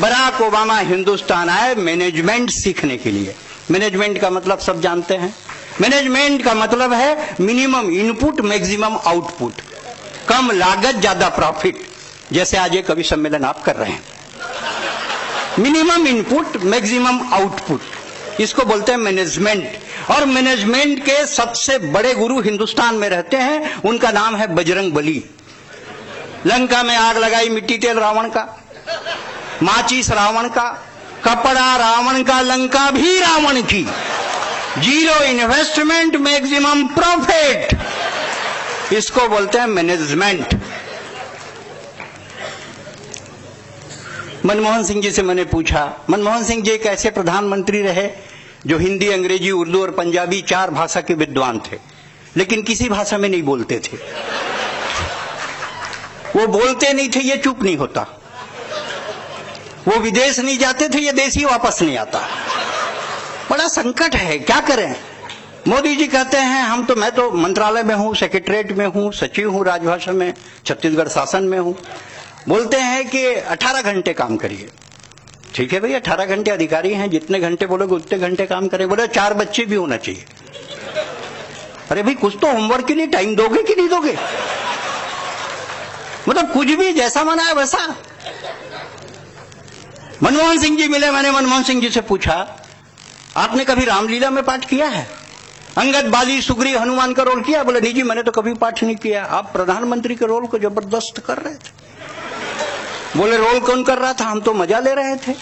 Barack Obama Hindustan आए management सीखने के लिए। मैनेजमेंट का मतलब सब जानते हैं। मैनेजमेंट का मतलब है मिनिमम इनपुट मैक्सिमम आउटपुट, कम लागत ज्यादा प्रॉफिट। जैसे आज ये कवि सम्मेलन आप कर रहे हैं, मिनिमम इनपुट मैक्सिमम आउटपुट, इसको बोलते हैं मैनेजमेंट। और मैनेजमेंट के सबसे बड़े गुरु हिंदुस्तान में रहते हैं, उनका नाम है बजरंग बली। लंका में आग लगाई, मिट्टी तेल रावण का, माचिस रावण का, कपड़ा रावण का, लंका भी रावण की। जीरो इन्वेस्टमेंट मैक्सिमम प्रॉफिट, इसको बोलते हैं मैनेजमेंट। मनमोहन सिंह जी से मैंने पूछा, मनमोहन सिंह जी एक ऐसे प्रधानमंत्री रहे जो हिंदी, अंग्रेजी, उर्दू और पंजाबी 4 भाषा के विद्वान थे, लेकिन किसी भाषा में नहीं बोलते थे। वो बोलते नहीं थे, ये चुप नहीं होता। वो विदेश नहीं जाते थे, ये देश ही वापस नहीं आता। बड़ा संकट है, क्या करें। मोदी जी कहते हैं मैं तो मंत्रालय में हूं, सेक्रेटरीट में हूं, सचिव हूं राजभाषा में, छत्तीसगढ़ शासन में हूं। बोलते हैं कि 18 घंटे काम करिए। ठीक है भाई, 18 घंटे अधिकारी हैं, जितने घंटे बोलोगे उतने घंटे काम करें। बोले 4 बच्चे भी होना चाहिए। अरे भाई, कुछ तो होमवर्क के लिए टाइम दोगे कि नहीं दोगे? मतलब कुछ भी जैसा मना है वैसा। मनमोहन सिंह जी मिले, मैंने मनमोहन सिंह जी से पूछा, आपने कभी रामलीला में पाठ किया है? अंगद, बाली, सुग्रीव, हनुमान का रोल किया? बोले नहीं जी, मैंने तो कभी पाठ नहीं किया। आप प्रधानमंत्री के रोल को जबरदस्त कर रहे थे। बोले रोल कौन कर रहा था? हम तो मजा ले रहे थे।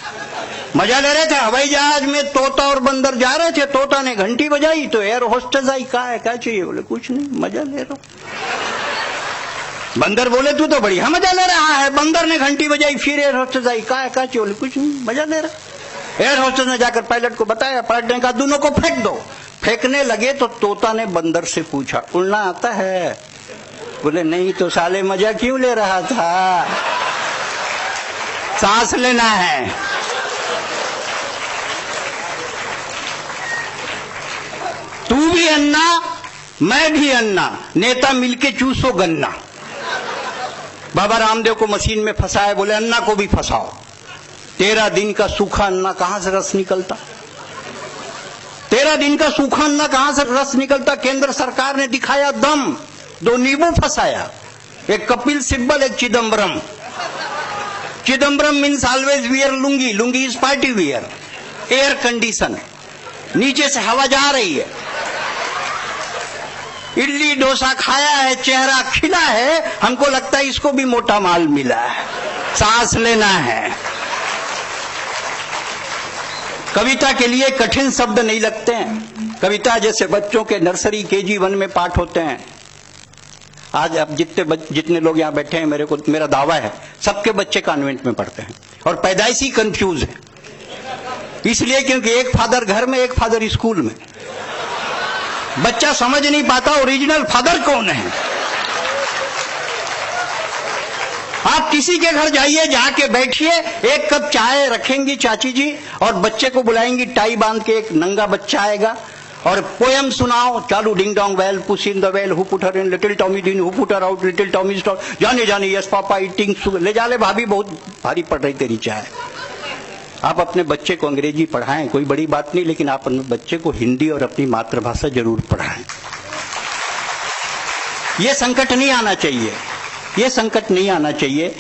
मजा ले रहे थे। हवाई जहाज में तोता और बंदर जा रहे थे, तोता ने घंटी बजाई तो एयर होस्टेस आई, क्या चाहिए? बोले कुछ नहीं, मजा ले रहा हूं। बंदर बोले तू तो बढ़िया मजा ले रहा है। बंदर ने घंटी बजाई, फिर एयर होस्टेस आई, क्या चाहिए? बोले कुछ नहीं, मजा ले रहा। एयर होस्टेस ने जाकर पायलट को बताया, पायलट ने कहा दोनों को फेंक दो। फेंकने लगे तो तोता ने बंदर से पूछा, उड़ना आता है? बोले नहीं, तो साले मजा क्यों ले रहा था? सांस लेना है। तू भी अन्ना, मैं भी अन्ना, नेता मिलके चूसो गन्ना। बाबा रामदेव को मशीन में फंसाए, बोले अन्ना को भी फंसाओ। 13 दिन का सूखा अन्ना कहां से रस निकलता? 13 दिन का सूखा अन्ना कहां से रस निकलता? केंद्र सरकार ने दिखाया दम, 2 नींबू फंसाया, एक कपिल सिब्बल, एक Chidambaram. Chidambaram means always wear lungi, lungi is party wear. Air condition, नीचे से हवा जा रही है। इडली डोसा खाया है, चेहरा खिला है, हमको लगता है इसको भी मोटा माल मिला है। सांस लेना है। कविता के लिए कठिन शब्द नहीं लगते हैं। कविता जैसे बच्चों के नर्सरी KG 1 में पाठ होते हैं। आज अब जितने लोग यहां बैठे हैं, मेरा दावा है सबके बच्चे कॉन्वेंट में पढ़ते हैं और पैदाइशी कंफ्यूज है। इसलिए क्योंकि एक फादर घर में, एक फादर स्कूल में। बच्चा समझ नहीं पाता ओरिजिनल फादर कौन है। आप किसी के घर जाइए, जाके बैठिए, एक कप चाय रखेंगी चाची जी और बच्चे को बुलाएंगी, टाई बांध के एक नंगा बच्चा आएगा और पोयम सुनाओ। चालू ding dong well, push in the well, who put her in, little Tommy Din, who put her out, little Tommy stop, Johnny Johnny yes papa eating sugar. ले जा ले भाभी, बहुत भारी पड़ रही तेरी चाय। आप अपने बच्चे को अंग्रेजी पढ़ाएं, कोई बड़ी बात नहीं, लेकिन आप अपने बच्चे को हिंदी और अपनी मातृभाषा जरूर पढ़ाएं। ये संकट नहीं आना चाहिए, ये संकट नहीं आना चाहिए।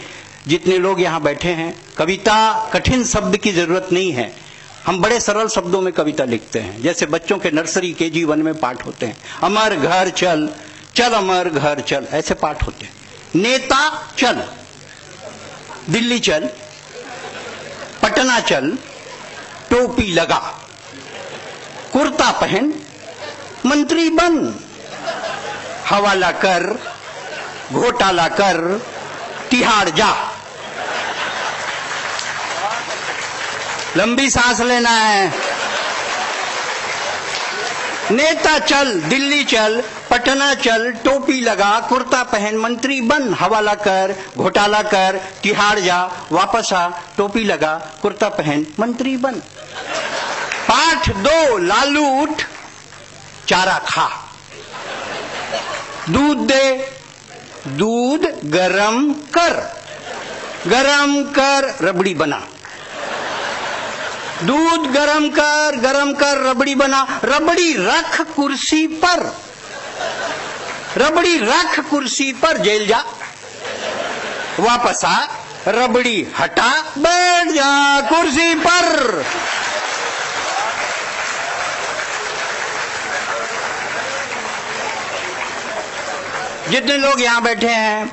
जितने लोग यहां बैठे हैं, कविता कठिन शब्द की जरूरत नहीं है। हम बड़े सरल शब्दों में कविता लिखते हैं। जैसे बच्चों के नर्सरी KG 1 में पाठ होते हैं, अमर घर चल, चल अमर घर चल, ऐसे पाठ होते हैं। नेता चल, दिल्ली चल, पटना चल, टोपी लगा, कुर्ता पहन, मंत्री बन, हवाला कर, घोटाला कर, तिहाड़ जा। लंबी सांस लेना है। नेता चल, दिल्ली चल, पटना चल, टोपी लगा, कुर्ता पहन, मंत्री बन, हवाला कर, घोटाला कर, तिहाड़ जा, वापस आ, टोपी लगा, कुर्ता पहन, मंत्री बन। पाठ 2, लालू उठ, चारा खा, दूध दे, दूध गरम कर, रबड़ी बना। दूध गरम कर रबड़ी बना, रबड़ी रख कुर्सी पर, रबड़ी रख कुर्सी पर, जेल जा, वापस आ, रबड़ी हटा, बैठ जा कुर्सी पर। जितने लोग यहां बैठे हैं,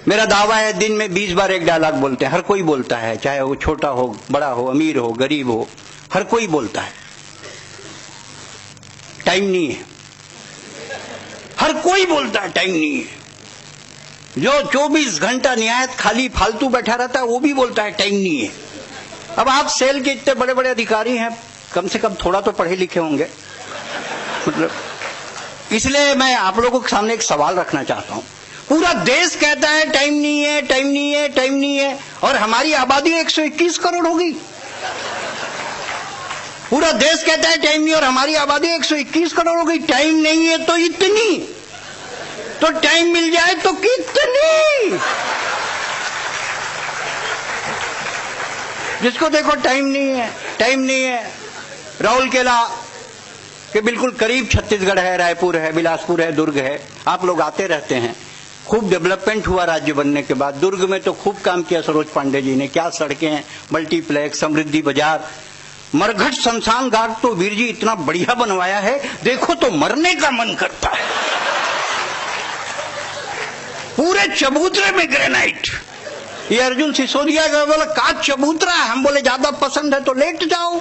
मेरा दावा है दिन में 20 बार एक डायलॉग बोलते हैं। हर कोई बोलता है, चाहे वो छोटा हो, बड़ा हो, अमीर हो, गरीब हो, हर कोई बोलता है। टाइम नहीं है, हर कोई बोलता है टाइम नहीं है। जो 24 घंटा निहायत खाली फालतू बैठा रहता है वो भी बोलता है टाइम नहीं है। अब आप सेल के इतने बड़े बड़े अधिकारी हैं, कम से कम थोड़ा तो पढ़े लिखे होंगे, मतलब इसलिए मैं आप लोगों के सामने एक सवाल रखना चाहता हूं। पूरा देश कहता है टाइम नहीं है, टाइम नहीं है, टाइम नहीं है, और हमारी आबादी 121 करोड़ होगी। पूरा देश कहता है टाइम नहीं, और हमारी आबादी 121 करोड़ होगी। टाइम नहीं है तो इतनी, तो टाइम मिल जाए तो कितनी। जिसको देखो टाइम नहीं है, टाइम नहीं है। राउरकेला के बिल्कुल करीब छत्तीसगढ़ है, रायपुर है, बिलासपुर है, दुर्ग है। आप लोग आते रहते हैं। खूब डेवलपमेंट हुआ राज्य बनने के बाद। दुर्ग में तो खूब काम किया सरोज पांडे जी ने। क्या सड़कें हैं, मल्टीप्लेक्स, समृद्धि बाजार, मरघट शमशान घाट तो वीर जी इतना बढ़िया बनवाया है, देखो तो मरने का मन करता है। पूरे चबूतरे में ग्रेनाइट। ये अर्जुन सिसोदिया का बोला का चबूतरा है, हम बोले ज्यादा पसंद है तो लेट जाओ।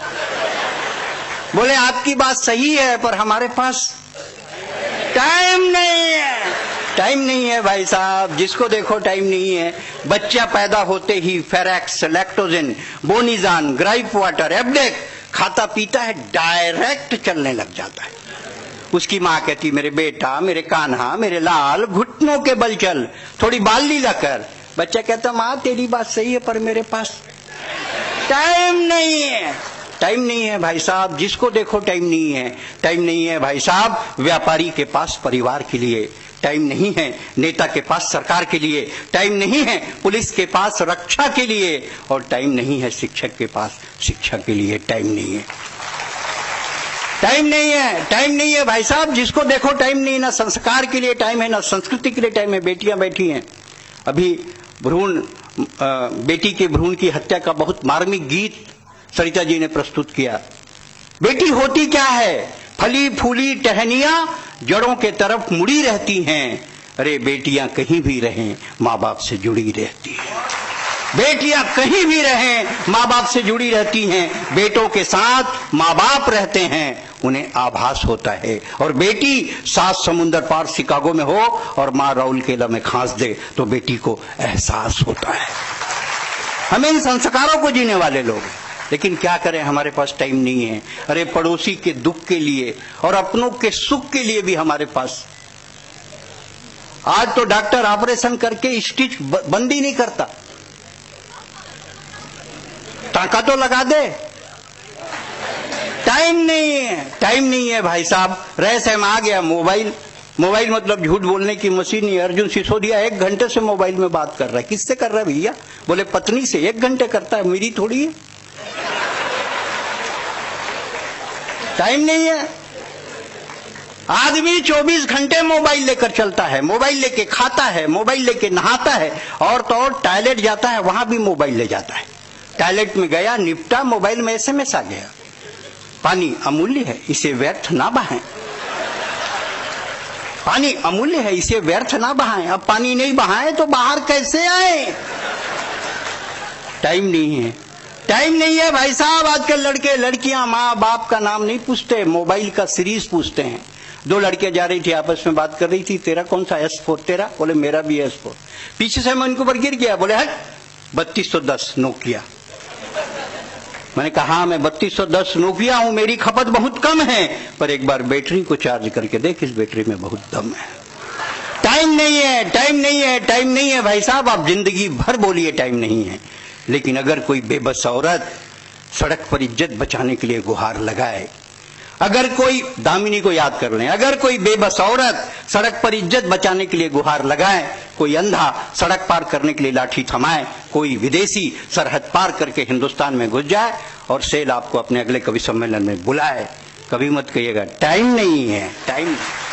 बोले आपकी बात सही है, पर हमारे पास टाइम नहीं है। टाइम नहीं है भाई साहब, जिसको देखो टाइम नहीं है। बच्चा पैदा होते ही फेरेक्स, लैक्टोजेन, बोनीजान, ग्राइप वाटर, एब्डेक खाता पीता है, डायरेक्ट चलने लग जाता है। उसकी माँ कहती मेरे बेटा, मेरे कान्हा, मेरे लाल, घुटनों के बल चल, थोड़ी बाल लीला कर। बच्चा कहता माँ तेरी बात सही है, पर मेरे पास टाइम नहीं है। टाइम नहीं है भाई साहब, जिसको देखो टाइम नहीं है। टाइम नहीं है भाई साहब व्यापारी के पास परिवार के लिए, टाइम नहीं है नेता के पास सरकार के लिए, टाइम नहीं है पुलिस के पास रक्षा के लिए, और टाइम नहीं है शिक्षक के पास शिक्षा के लिए। टाइम नहीं है, टाइम नहीं है, टाइम नहीं है भाई साहब, जिसको देखो टाइम नहीं। ना संस्कार के लिए टाइम है, ना संस्कृति के लिए टाइम है। बेटियां बैठी हैं, अभी बेटी के भ्रूण की हत्या का बहुत मार्मिक गीत सरिता जी ने प्रस्तुत किया। बेटी होती क्या है, फली फूली टहनियां जड़ों के तरफ मुड़ी रहती हैं। अरे बेटियां कहीं भी रहें माँ बाप से जुड़ी रहती हैं। बेटियां कहीं भी रहें माँ बाप से जुड़ी रहती हैं। बेटों के साथ माँ बाप रहते हैं, उन्हें आभास होता है। और बेटी 7 समुंदर पार शिकागो में हो और माँ राउरकेला में खांस दे तो बेटी को एहसास होता है। हम इन संस्कारों को जीने वाले लोग हैं, लेकिन क्या करें, हमारे पास टाइम नहीं है। अरे पड़ोसी के दुख के लिए और अपनों के सुख के लिए भी हमारे पास। आज तो डॉक्टर ऑपरेशन करके स्टिच बंद ही नहीं करता, टाका तो लगा दे। टाइम नहीं है, टाइम नहीं है भाई साहब। रहस्य में आ गया मोबाइल। मोबाइल मतलब झूठ बोलने की मशीन ही। अर्जुन सिसोदिया 1 घंटे से मोबाइल में बात कर रहा है। किससे कर रहा है भैया? बोले पत्नी से। 1 घंटे करता है, मेरी थोड़ी है। टाइम नहीं है। आदमी 24 घंटे मोबाइल लेकर चलता है, मोबाइल लेके खाता है, मोबाइल लेके नहाता है, और तो और टॉयलेट जाता है वहां भी मोबाइल ले जाता है। टॉयलेट में गया, निपटा, मोबाइल में SMS आ गया। पानी अमूल्य है, इसे व्यर्थ ना बहाएं। पानी अमूल्य है, इसे व्यर्थ ना बहाएं। अब पानी नहीं बहाएं तो बाहर कैसे आए? टाइम नहीं है, टाइम नहीं है भाई साहब। आजकल लड़के लड़कियां माँ बाप का नाम नहीं पूछते, मोबाइल का सीरीज पूछते हैं। 2 लड़कियां जा रही थी, आपस में बात कर रही थी। तेरा कौन सा S4? तेरा? बोले मेरा भी S4। पीछे से मैं उनके ऊपर गिर गया। बोले है 3210 नोकिया। मैंने कहा हाँ मैं 3210 नोकिया हूं, मेरी खपत बहुत कम है, पर एक बार बैटरी को चार्ज करके देख, इस बैटरी में बहुत दम है। टाइम नहीं है, टाइम नहीं है, टाइम नहीं है भाई साहब। आप जिंदगी भर बोलिए टाइम नहीं है, लेकिन अगर कोई बेबस औरत सड़क पर इज्जत बचाने के लिए गुहार लगाए, अगर कोई, दामिनी को याद कर लें, अगर कोई बेबस औरत सड़क पर इज्जत बचाने के लिए गुहार लगाए, कोई अंधा सड़क पार करने के लिए लाठी थमाए, कोई विदेशी सरहद पार करके हिंदुस्तान में घुस जाए और सेल आपको अपने अगले कवि सम्मेलन में बुलाए, कभी मत कहिएगा टाइम नहीं है, टाइम नहीं।